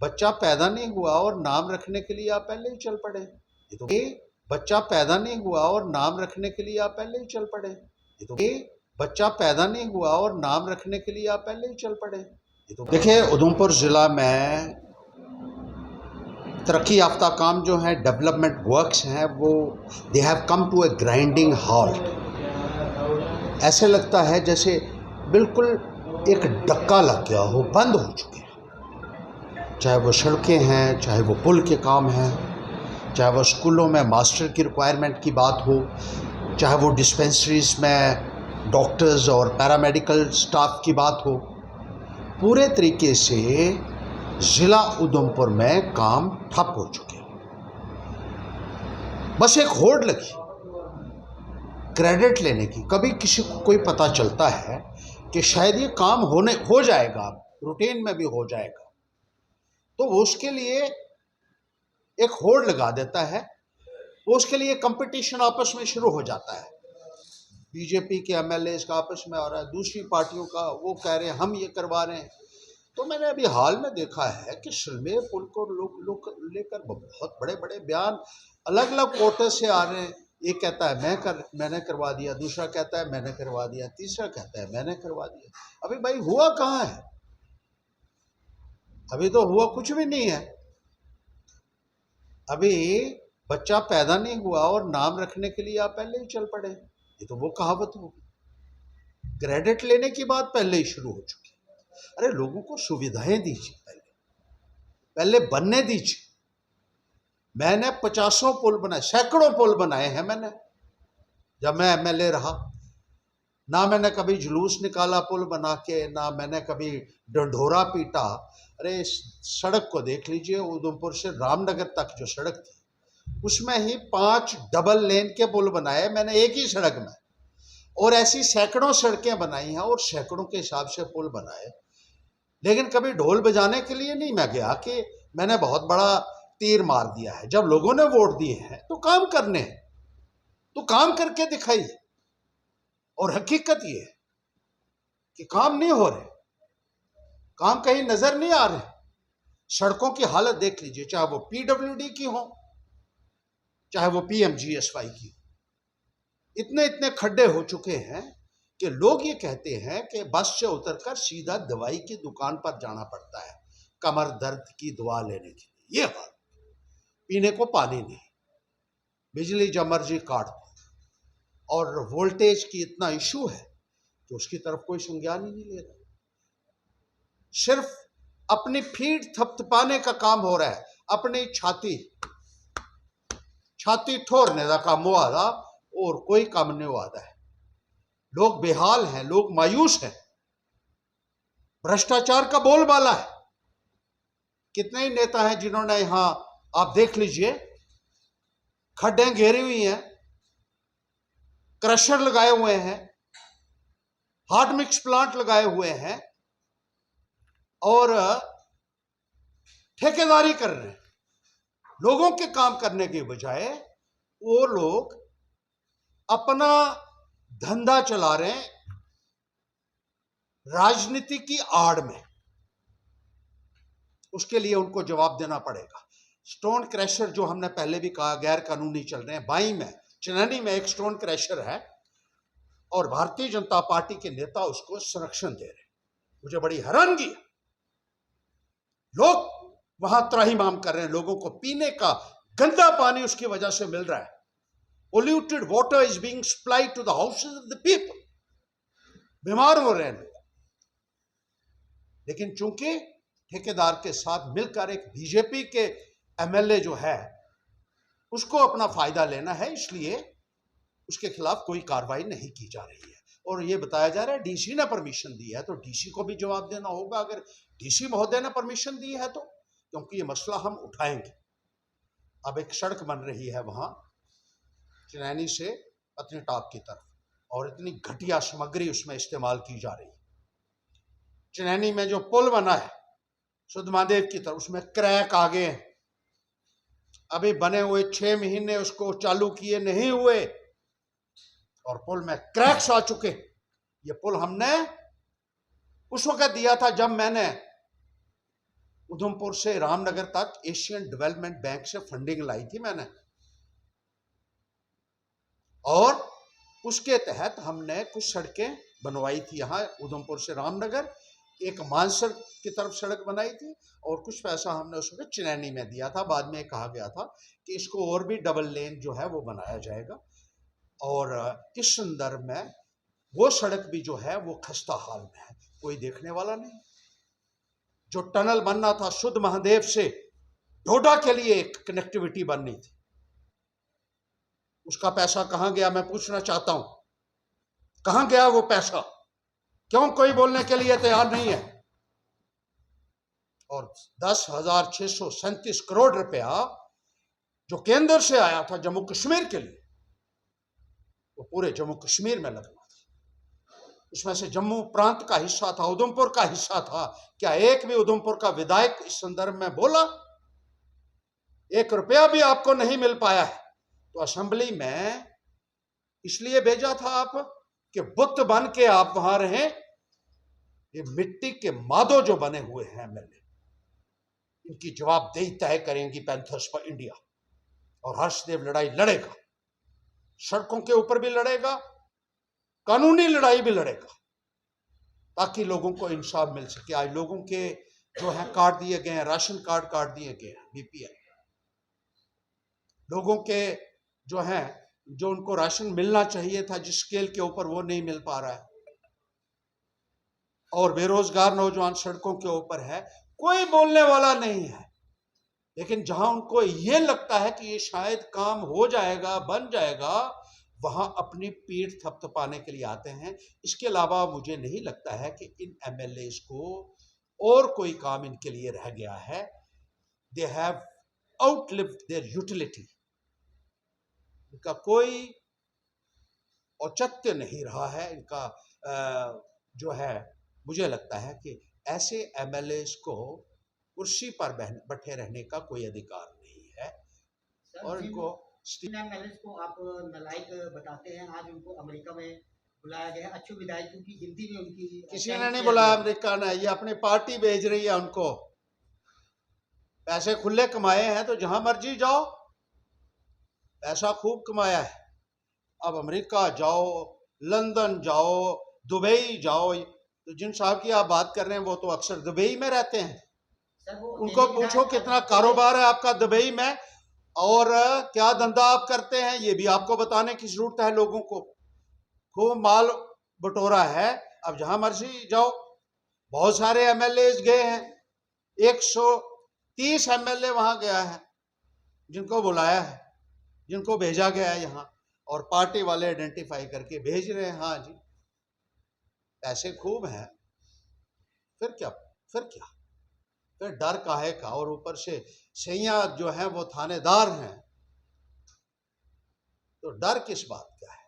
बच्चा पैदा नहीं हुआ और नाम रखने के लिए आप पहले ही चल पड़े। बच्चा पैदा नहीं हुआ और नाम रखने के लिए आप पहले ही चल पड़े। बच्चा पैदा नहीं हुआ और नाम रखने के लिए आप पहले ही चल पड़े। देखिए, उधमपुर ज़िला में तरक्की याफ्ता काम जो है, डेवलपमेंट वर्क्स हैं, वो they have come to a grinding halt. ऐसे लगता है जैसे बिल्कुल एक डक्का लग गया हो, बंद हो चुके हैं। चाहे वो सड़कें हैं, चाहे वो पुल के काम हैं, चाहे वो स्कूलों में मास्टर की रिक्वायरमेंट की बात हो, चाहे वो डिस्पेंसरीज में डॉक्टर्स और पैरामेडिकल स्टाफ की बात हो, पूरे तरीके से ज़िला उधमपुर में काम ठप हो चुके हैं। बस एक होड़ लगी क्रेडिट लेने की। कभी किसी को कोई पता चलता है कि शायद ये काम हो जाएगा, रूटीन में भी हो जाएगा, तो वो उसके लिए एक होड़ लगा देता है। वो उसके लिए कंपटीशन आपस में शुरू हो जाता है। बीजेपी के एमएलए का आपस में हो रहा है, दूसरी पार्टियों का, वो कह रहे हैं हम ये करवा रहे हैं। तो मैंने अभी हाल में देखा है कि सलमेह पुल को लोग लेकर बहुत बड़े बड़े बयान अलग अलग कोटे से आ रहे हैं। एक कहता है मैंने करवा दिया, दूसरा कहता है मैंने करवा दिया, तीसरा कहता है मैंने करवा दिया। अभी भाई हुआ कहाँ है? अभी तो हुआ कुछ भी नहीं है। अभी बच्चा पैदा नहीं हुआ और नाम रखने के लिए आप पहले ही चल पड़े। ये तो वो कहावत होगी। क्रेडिट लेने की बात पहले ही शुरू हो चुकी है। अरे लोगों को सुविधाएं दीजिए, पहले बनने दीजिए। मैंने 50 पुल बनाए, सैकड़ों पुल बनाए हैं मैंने जब मैं एमएलए रहा। ना मैंने कभी जुलूस निकाला पुल बना के, ना मैंने कभी डंडोरा पीटा। अरे सड़क को देख लीजिए, उधमपुर से रामनगर तक जो सड़क थी उसमें ही 5 डबल लेन के पुल बनाए मैंने एक ही सड़क में, और ऐसी सैकड़ों सड़कें बनाई हैं और सैकड़ों के हिसाब से पुल बनाए। लेकिन कभी ढोल बजाने के लिए नहीं मैं गया कि मैंने बहुत बड़ा तीर मार दिया है। जब लोगों ने वोट दिए हैं तो काम करने हैं, तो काम करके दिखाइए। और हकीकत ये है कि काम नहीं हो रहे, काम कहीं नजर नहीं आ रहे। सड़कों की हालत देख लीजिए, चाहे वो पीडब्ल्यूडी की हो, चाहे वो पीएमजीएसवाई की हो। इतने इतने खड्डे हो चुके हैं कि लोग ये कहते हैं कि बस से उतरकर सीधा दवाई की दुकान पर जाना पड़ता है कमर दर्द की दवा लेने के लिए। ये हाल, पीने को पानी नहीं, बिजली जब मर्जी काट दो, और वोल्टेज की इतना इशू है कि उसकी तरफ कोई संज्ञान ही नहीं ले रहा। सिर्फ अपनी फीड थपथपाने का काम हो रहा है, अपनी छाती ठोरने का काम हुआ था, और कोई काम नहीं हुआ है। लोग बेहाल हैं, लोग मायूस हैं, भ्रष्टाचार का बोलबाला है। कितने ही नेता हैं जिन्होंने यहां, आप देख लीजिए, खड्डे घेरी हुई हैं, क्रशर लगाए हुए हैं, हार्ड मिक्स प्लांट लगाए हुए हैं, और ठेकेदारी कर रहे हैं। लोगों के काम करने के बजाय वो लोग अपना धंधा चला रहे हैं राजनीति की आड़ में। उसके लिए उनको जवाब देना पड़ेगा। स्टोन क्रैशर जो हमने पहले भी कहा गैर कानूनी चल रहे हैं। बाई में, चनैनी में एक स्टोन क्रैशर है और भारतीय जनता पार्टी के नेता उसको संरक्षण दे रहे हैं। मुझे बड़ी हैरानगी है। लोग वहां त्राहिमाम कर रहे हैं, लोगों को पीने का गंदा पानी उसकी वजह से मिल रहा है। Polluted water is being supplied to the houses of the people. बीमार हो रहे हैं लोग। लेकिन चूंकि ठेकेदार के साथ मिलकर एक बीजेपी के एमएलए जो है उसको अपना फायदा लेना है, इसलिए उसके खिलाफ कोई कार्रवाई नहीं की जा रही है। और ये बताया जा रहा है डीसी ने परमिशन दी है, तो डीसी को भी जवाब देना होगा अगर डीसी महोदय ने परमिशन दी है तो, क्योंकि ये मसला हम उठाएंगे। अब एक सड़क बन रही है वहां चनैनी से पत्नीटॉप की तरफ, और इतनी घटिया सामग्री उसमें इस्तेमाल की जा रही है। चनैनी में जो पुल बना है सुध महादेव की तरफ, उसमें क्रैक आ गए। अभी बने हुए 6 महीने उसको चालू किए नहीं हुए और पुल में क्रैक्स आ चुके। ये पुल हमने उस वक्त दिया था जब मैंने उधमपुर से रामनगर तक एशियन डेवलपमेंट बैंक से फंडिंग लाई थी मैंने, और उसके तहत हमने कुछ सड़कें बनवाई थी। यहाँ उधमपुर से रामनगर एक मानसर की तरफ सड़क बनाई थी, और कुछ पैसा हमने उसमें चिनैनी में दिया था। बाद में कहा गया था कि इसको और भी डबल लेन जो है वो बनाया जाएगा, और इस संदर्भ में वो सड़क भी जो है वो खस्ता हाल में है, कोई देखने वाला नहीं। जो टनल बनना था शुद्ध महादेव से डोडा के लिए एक कनेक्टिविटी बननी थी, उसका पैसा कहां गया मैं पूछना चाहता हूं, कहां गया वो पैसा? क्यों कोई बोलने के लिए तैयार नहीं है? और 10,637 करोड़ रुपया जो केंद्र से आया था जम्मू कश्मीर के लिए, वो पूरे जम्मू कश्मीर में लगना था। उसमें से जम्मू प्रांत का हिस्सा था, उधमपुर का हिस्सा था। क्या एक भी उधमपुर का विधायक इस संदर्भ में बोला? 1 रुपया भी आपको नहीं मिल पाया है। तो असेंबली में इसलिए भेजा था आप कि बुत बन के आप वहां रहें। ये मिट्टी के मादो जो बने हुए हैं एमएलए, इनकी जवाबदेही तय करेंगी पैंथर्स फॉर इंडिया। और हर्षदेव लड़ाई लड़ेगा, सड़कों के ऊपर भी लड़ेगा, कानूनी लड़ाई भी लड़ेगा, ताकि लोगों को इंसाफ मिल सके। आज लोगों के जो है कार्ड दिए गए हैं, राशन कार्ड काट दिए गए हैं, बीपीएल लोगों के जो है, जो उनको राशन मिलना चाहिए था जिस स्केल के ऊपर, वो नहीं मिल पा रहा है। और बेरोजगार नौजवान सड़कों के ऊपर है, कोई बोलने वाला नहीं है। लेकिन जहां उनको ये लगता है कि ये शायद काम हो जाएगा, बन जाएगा, वहां अपनी पीठ थपथपाने के लिए आते हैं। इसके अलावा मुझे नहीं लगता है कि इन एमएलए को और कोई काम इनके लिए रह गया है। They have outlived their utility. इनका कोई औचित्य नहीं रहा है इनका। जो है, मुझे लगता है कि ऐसे एमएलए को कुर्सी पर बैठे रहने का कोई अधिकार नहीं है। और इनको एमएलए को आप नालायक बताते हैं। आज उनको अमेरिका में बुलाया गया है, अच्छे विधायकों की गिनती में उनकी किसी ने नहीं बुलाया अमेरिका ने, ये अपनी पार्टी भेज रही है उनको। पैसे खुले कमाए हैं तो जहां मर्जी जाओ, पैसा खूब कमाया है। अब अमेरिका जाओ, लंदन जाओ, दुबई जाओ। तो जिन साहब की आप बात कर रहे हैं वो तो अक्सर दुबई में रहते हैं। उनको पूछो कितना कारोबार है आपका दुबई में, और क्या धंधा आप करते हैं, ये भी आपको बताने की जरूरत है लोगों को। खूब माल बटोरा है। अब जहां मर्जी जाओ। बहुत सारे एमएलए गए हैं, 130 एमएलए वहां गया है, जिनको बुलाया है, जिनको भेजा गया है यहाँ, और पार्टी वाले आइडेंटिफाई करके भेज रहे हैं। हाँ जी, पैसे खूब हैं, फिर क्या, फिर क्या, फिर डर काहे का? और ऊपर से सैया जो है वो थानेदार हैं, तो डर किस बात का है?